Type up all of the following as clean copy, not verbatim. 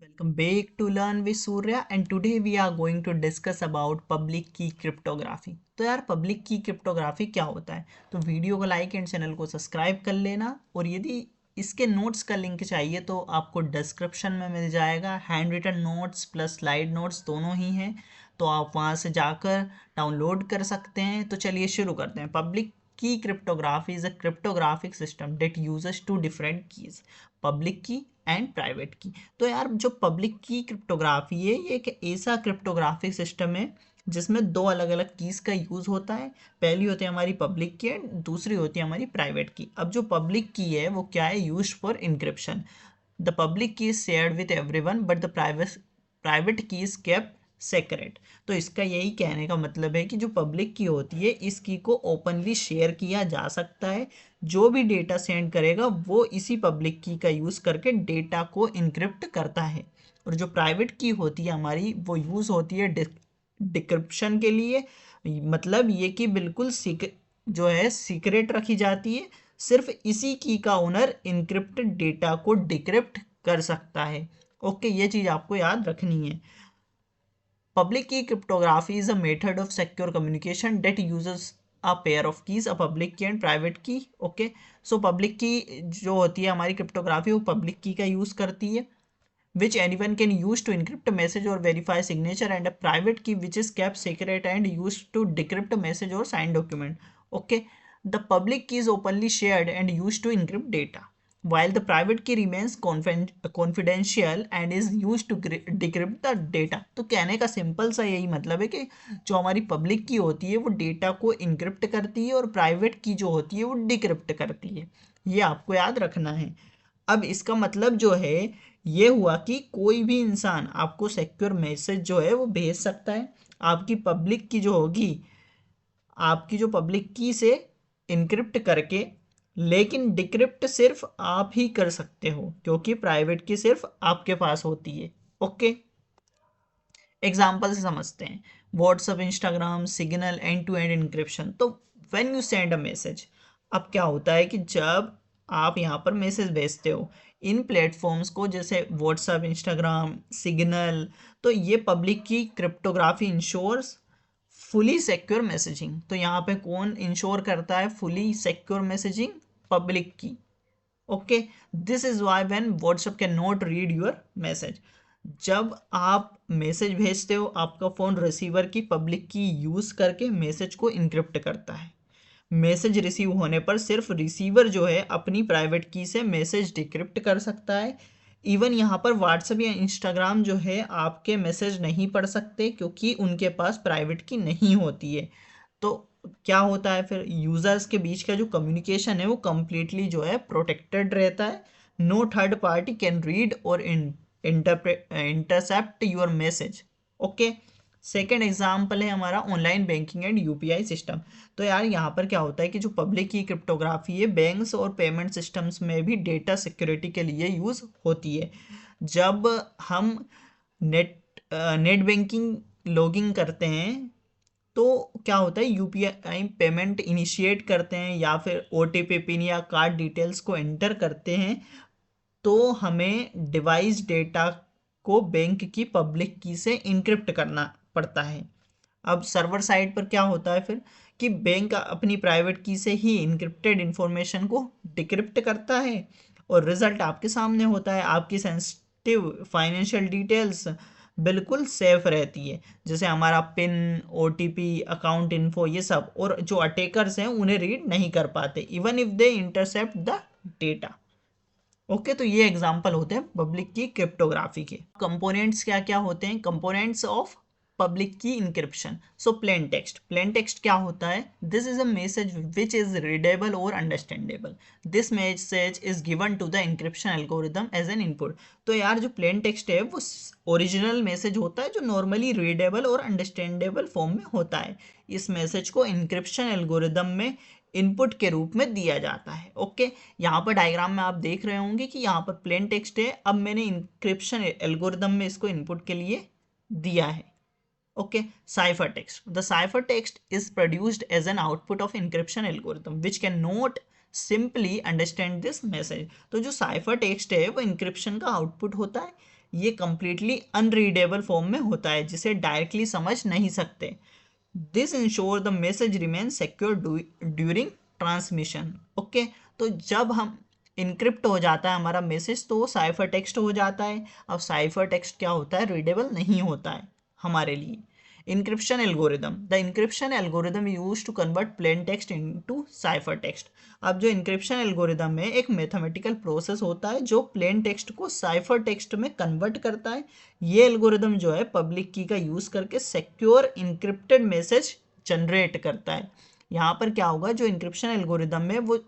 Welcome back to Learn with Surya and today we are going to discuss about public key cryptography। तो यार public key cryptography क्या होता है? तो video को लाइक एंड चैनल को सब्सक्राइब कर लेना और यदि इसके नोट्स का लिंक चाहिए तो आपको डिस्क्रिप्शन में मिल जाएगा। Handwritten notes plus slide notes दोनों ही हैं, तो आप वहाँ से जाकर डाउनलोड कर सकते हैं। तो चलिए शुरू करते हैं। Public key cryptography is a cryptographic system that uses two different keys, public key and private key. तो यार जो पब्लिक की क्रिप्टोग्राफी है ये एक ऐसा क्रिप्टोग्राफिक सिस्टम है जिसमें दो अलग अलग कीज का यूज होता है। पहली होती है हमारी पब्लिक की एंड दूसरी होती है हमारी प्राइवेट की। अब जो पब्लिक की है वो क्या है? Use for encryption. The public key is shared with everyone but the private key is kept secret. तो इसका यही कहने का मतलब है कि जो पब्लिक की होती है इस की को ओपनली शेयर किया जा सकता है। जो भी डेटा सेंड करेगा वो इसी पब्लिक की का यूज़ करके डेटा को इनक्रिप्ट करता है। और जो प्राइवेट की होती है हमारी वो यूज़ होती है डिक्रिप्शन के लिए। मतलब ये कि बिल्कुल जो है सीक्रेट रखी जाती है। सिर्फ इसी की का ओनर इनक्रिप्टेड डेटा को डिक्रिप्ट कर सकता है। ओके, ये चीज़ आपको याद रखनी है। Public key cryptography is a method of secure communication that uses a pair of keys, a public key and private key. Okay, so public key जो होती है हमारी क्रिप्टोग्राफी वो public key का यूज़ करती है, which anyone can use to encrypt a message or verify signature, and a private key which is kept secret and used to decrypt a message or signed document. Okay, the public key is openly shared and used to encrypt data, while the private key remains confidential and is used to decrypt the data। तो कहने का simple सा यही मतलब है कि जो हमारी पब्लिक की होती है वो डेटा को इनक्रिप्ट करती है और प्राइवेट की जो होती है वो डिक्रिप्ट करती है। ये आपको याद रखना है। अब इसका मतलब जो है ये हुआ कि कोई भी इंसान आपको सिक्योर मैसेज जो है वो भेज सकता है। आपकी पब्लिक की जो होगी, आपकी जो पब्लिक की से इनक्रिप्ट करके, लेकिन डिक्रिप्ट सिर्फ आप ही कर सकते हो क्योंकि प्राइवेट की सिर्फ आपके पास होती है। ओके, एग्जाम्पल से समझते हैं। WhatsApp, Instagram, Signal, end to end encryption. तो when you send a message, अब क्या होता है कि जब आप यहाँ पर मैसेज भेजते हो इन प्लेटफॉर्म्स को, जैसे व्हाट्सअप, इंस्टाग्राम, सिग्नल, तो ये public key cryptography ensures fully secure messaging. तो यहाँ पे कौन इंश्योर करता है fully secure messaging? Public key. Okay, this is why when WhatsApp can not read your message. जब आप मैसेज भेजते हो आपका फ़ोन रिसीवर की पब्लिक की यूज़ करके मैसेज को इनक्रिप्ट करता है। मैसेज रिसीव होने पर सिर्फ रिसीवर जो है अपनी प्राइवेट की से मैसेज डिक्रिप्ट कर सकता है। इवन यहाँ पर व्हाट्सएप या इंस्टाग्राम जो है आपके मैसेज नहीं पढ़ सकते क्योंकि उनके पास प्राइवेट की नहीं होती है। तो क्या होता है फिर? यूजर्स के बीच का जो कम्युनिकेशन है वो कंप्लीटली जो है प्रोटेक्टेड रहता है। No third party can read और intercept your message. Okay, second example है हमारा online banking and UPI system. तो यार यहाँ पर क्या होता है कि जो पब्लिक की क्रिप्टोग्राफी है बैंक्स और पेमेंट सिस्टम्स में भी डेटा सिक्योरिटी के लिए यूज़ होती है। जब हम नेट नेट बैंकिंग लॉगिंग करते हैं तो क्या होता है, यूपीआई पेमेंट इनिशिएट करते हैं या फिर ओटीपी पिन या कार्ड डिटेल्स को एंटर करते हैं तो हमें डिवाइस डेटा को बैंक की पब्लिक की से इनक्रिप्ट करना पड़ता है। अब सर्वर साइड पर क्या होता है फिर कि बैंक अपनी प्राइवेट की से ही इनक्रिप्टेड इंफॉर्मेशन को डिक्रिप्ट करता है और रिजल्ट आपके सामने होता है। आपकी सेंसिटिव फाइनेंशियल डिटेल्स बिल्कुल सेफ रहती है, जैसे हमारा पिन, ओटीपी, अकाउंट इन्फो, ये सब। और जो अटैकर्स हैं उन्हें रीड नहीं कर पाते even if they intercept the data. Okay, तो ये एग्जांपल होते हैं पब्लिक की क्रिप्टोग्राफी के। कंपोनेंट्स क्या क्या होते हैं? Components of public key encryption. So plain text, plain text क्या होता है? This is a message which is readable और understandable. This message is given to the encryption algorithm as an input. तो यार जो प्लेन टेक्स्ट है वो original message होता है जो नॉर्मली रीडेबल और अंडरस्टैंडेबल फॉर्म में होता है। इस मैसेज को इंक्रिप्शन एल्गोरिदम में इनपुट के रूप में दिया जाता है। ओके, यहाँ पर डायग्राम में आप देख रहे होंगे कि यहाँ पर प्लेन टेक्स्ट है। अब मैंने इंक्रिप्शन एल्गोरिदम में इसको इनपुट के लिए दिया है। Okay, cipher text, the cipher text is produced as an output of encryption algorithm which can not simply understand this message. तो जो साइफर टेक्स्ट है वो इंक्रिप्शन का आउटपुट होता है, ये कंप्लीटली अनरीडेबल फॉर्म में होता है, जिसे डायरेक्टली समझ नहीं सकते। This ensure the message remain secure during transmission. Okay, तो जब हम इनक्रिप्ट हो जाता है हमारा मैसेज तो वो साइफर टेक्स्ट हो जाता है। अब साइफर टेक्स्ट क्या होता है, रीडेबल नहीं होता है हमारे लिए। Encryption algorithm, the encryption algorithm use to convert plain text into cipher text. अब जो इनक्रिप्शन एल्गोरिदम में एक मैथमेटिकल प्रोसेस होता है जो प्लेन टेक्स्ट को साइफर टेक्स्ट में कन्वर्ट करता है। ये एल्गोरिदम जो है पब्लिक की का यूज करके सिक्योर इनक्रिप्टेड मैसेज जनरेट करता है। यहाँ पर क्या होगा, जो इनक्रिप्शन एल्गोरिदम में वो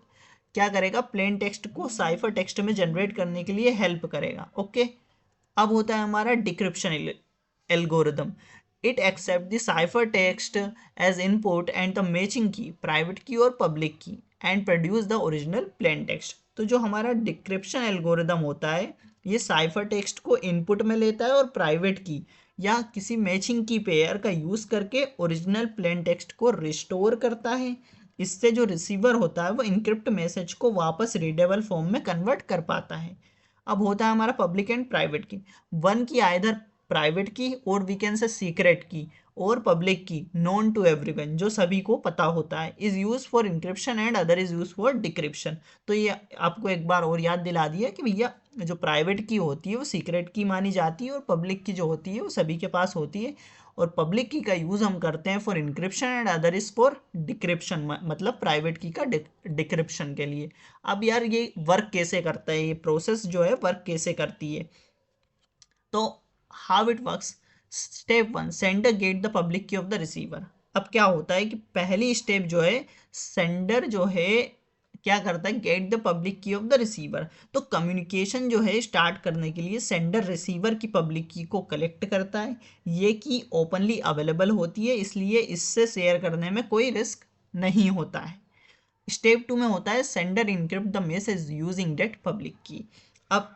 क्या करेगा, प्लेन टेक्स्ट को साइफर टेक्स्ट में जनरेट करने के लिए हेल्प करेगा। ओके, अब होता है हमारा decryption algorithm. It accept the cipher text as input and the matching key, private key और public key, and produce the original plain text. तो जो हमारा डिक्रिप्शन एल्गोरिदम होता है ये साइफर टेक्स्ट को इनपुट में लेता है और प्राइवेट की या किसी मैचिंग की पेयर का यूज करके ओरिजिनल प्लेन टेक्स्ट को रिस्टोर करता है। इससे जो रिसीवर होता है वो इनक्रिप्ट मैसेज को वापस रीडेबल फॉर्म में कन्वर्ट कर पाता है। अब होता है हमारा पब्लिक एंड प्राइवेट की। वन की आइदर प्राइवेट की और वी कैन से सीक्रेट की, और पब्लिक की नोन टू एवरीवन जो सभी को पता होता है, is use for encryption and other is use for decryption. तो ये आपको एक बार और याद दिला दिया कि भैया जो प्राइवेट की होती है वो सीक्रेट की मानी जाती है और पब्लिक की जो होती है वो सभी के पास होती है। और पब्लिक की का यूज हम करते हैं for encryption and other is for decryption, मतलब प्राइवेट की का डिक्रिप्शन के लिए। अब यार ये वर्क कैसे करता है, ये प्रोसेस जो है वर्क कैसे करती है, तो how it works. Step one, sender get the public की ऑफ द रिसीवर। अब क्या होता है कि पहली स्टेप जो है सेंडर जो है क्या करता है, गेट द पब्लिक की ऑफ द रिसीवर। तो कम्युनिकेशन जो है स्टार्ट करने के लिए सेंडर रिसीवर की पब्लिक की को कलेक्ट करता है। ये की ओपनली अवेलेबल होती है इसलिए इससे शेयर करने में कोई रिस्क नहीं होता है। स्टेप टू में होता है sender encrypt the message using that public की। अब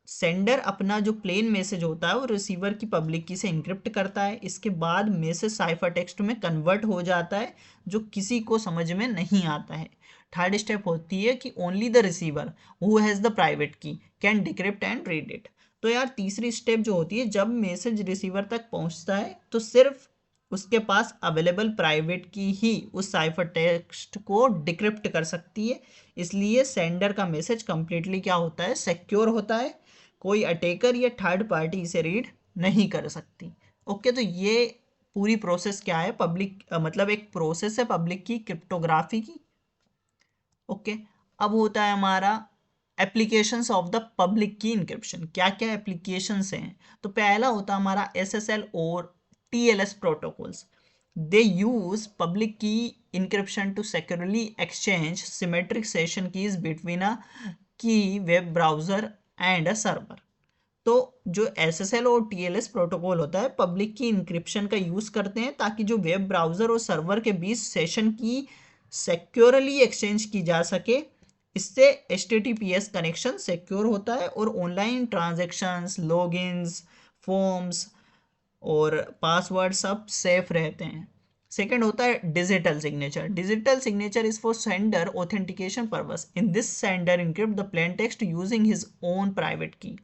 सेंडर अपना जो प्लेन मैसेज होता है वो रिसीवर की पब्लिक की से इंक्रिप्ट करता है। इसके बाद मैसेज साइफर टेक्स्ट में कन्वर्ट हो जाता है जो किसी को समझ में नहीं आता है। थर्ड स्टेप होती है कि only the receiver who has the private key can decrypt and read it. तो यार तीसरी स्टेप जो होती है जब मैसेज रिसीवर तक पहुंचता है तो सिर्फ उसके पास अवेलेबल प्राइवेट की ही उस साइफर टेक्स्ट को डिक्रिप्ट कर सकती है। इसलिए सेंडर का मैसेज कंप्लीटली क्या होता है, सिक्योर होता है। कोई अटैकर या थर्ड पार्टी इसे रीड नहीं कर सकती। ओके, तो ये पूरी प्रोसेस क्या है, पब्लिक मतलब एक प्रोसेस है पब्लिक की क्रिप्टोग्राफी की। ओके, अब होता है हमारा applications of the public key encryption. क्या क्या एप्लीकेशंस हैं, तो पहला होता है हमारा एसएसएल और TLS protocols. They use public key encryption to securely exchange symmetric session keys between a key web browser and a server. तो जो एसएसएल और टीएलएस प्रोटोकॉल होता है पब्लिक की इंक्रिप्शन का यूज करते हैं ताकि जो वेब ब्राउजर और सर्वर के बीच सेशन की सिक्योरली एक्सचेंज की जा सके। इससे HTTPS कनेक्शन सिक्योर होता है और ऑनलाइन ट्रांजैक्शंस, लॉगिन्स, फॉर्म्स और पासवर्ड सब सेफ रहते हैं। सेकेंड होता है digital signature. Digital signature is for sender authentication purpose. In this sender encrypt the plain text using his own private की।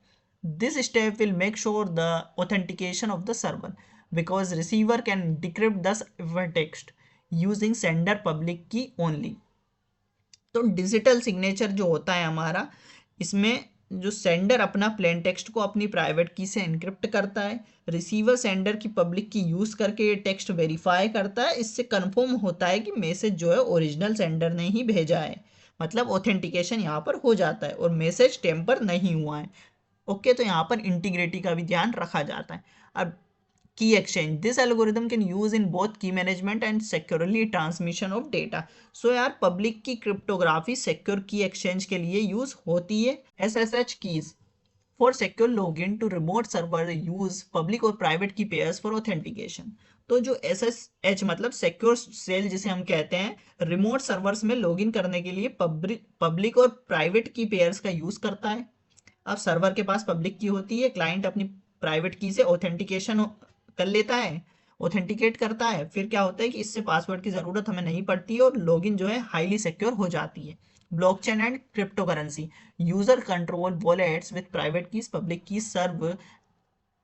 This step will make sure the authentication of the server because receiver can decrypt the ciphertext using sender public key only। तो digital signature जो होता है हमारा, इसमें जो sender अपना plain text को अपनी प्राइवेट की से इनक्रिप्ट करता है, रिसीवर सेंडर की पब्लिक की यूज करके ये टेक्स्ट वेरीफाई करता है। इससे कंफर्म होता है कि मैसेज जो है ओरिजिनल सेंडर ने ही भेजा है, मतलब ऑथेंटिकेशन यहाँ पर हो जाता है और मैसेज टेम्पर नहीं हुआ है। ओके, तो यहाँ पर इंटीग्रिटी का भी ध्यान रखा जाता है। अब key exchange, this algorithm can use in both key management and securely transmission of data. So यार पब्लिक की क्रिप्टोग्राफी सिक्योर की एक्सचेंज के लिए यूज होती है। SSH keys for secure login to remote server use public और private key pairs for authentication. तो जो SSH मतलब सिक्योर सेल जिसे हम कहते हैं, रिमोट सर्वर्स में लॉगिन करने के लिए पब्लिक और प्राइवेट की पेयर्स का यूज करता है। अब सर्वर के पास पब्लिक की होती है, क्लाइंट अपनी प्राइवेट की से ऑथेंटिकेशन कर लेता है, ऑथेंटिकेट करता है। फिर क्या होता है कि इससे पासवर्ड की ज़रूरत हमें नहीं पड़ती है और लॉगिन जो है हाईली सिक्योर हो जाती है। Blockchain and crypto currency, user control wallets with private keys, public keys serve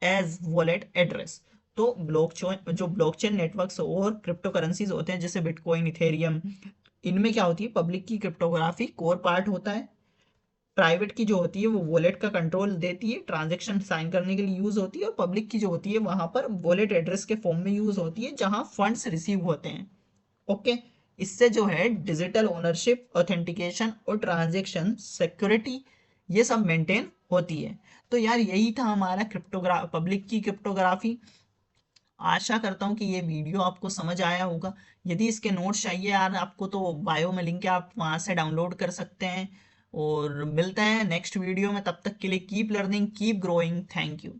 as wallet address. तो ब्लॉकचेन नेटवर्क्स और क्रिप्टो करेंसीज होते हैं जैसे बिटकॉइन, इथेरियम, इनमें क्या होती है, public key cryptography core part होता है। प्राइवेट की जो होती है वो वॉलेट का कंट्रोल देती है, ट्रांजेक्शन साइन करने के लिए यूज होती है, और पब्लिक की जो होती है वहां पर वॉलेट एड्रेस के फॉर्म में यूज होती है जहां फंड्स रिसीव होते हैं। ओके, इससे जो है डिजिटल ओनरशिप, ऑथेंटिकेशन और ट्रांजेक्शन सिक्योरिटी ये सब मेंटेन होती है। तो यार यही था हमारा पब्लिक की क्रिप्टोग्राफी। आशा करता हूँ कि ये वीडियो आपको समझ आया होगा। यदि इसके नोट्स चाहिए यार आपको तो बायो में लिंक है, आप वहाँ से डाउनलोड कर सकते हैं। और मिलते हैं नेक्स्ट वीडियो में, तब तक के लिए keep learning, keep growing, thank you.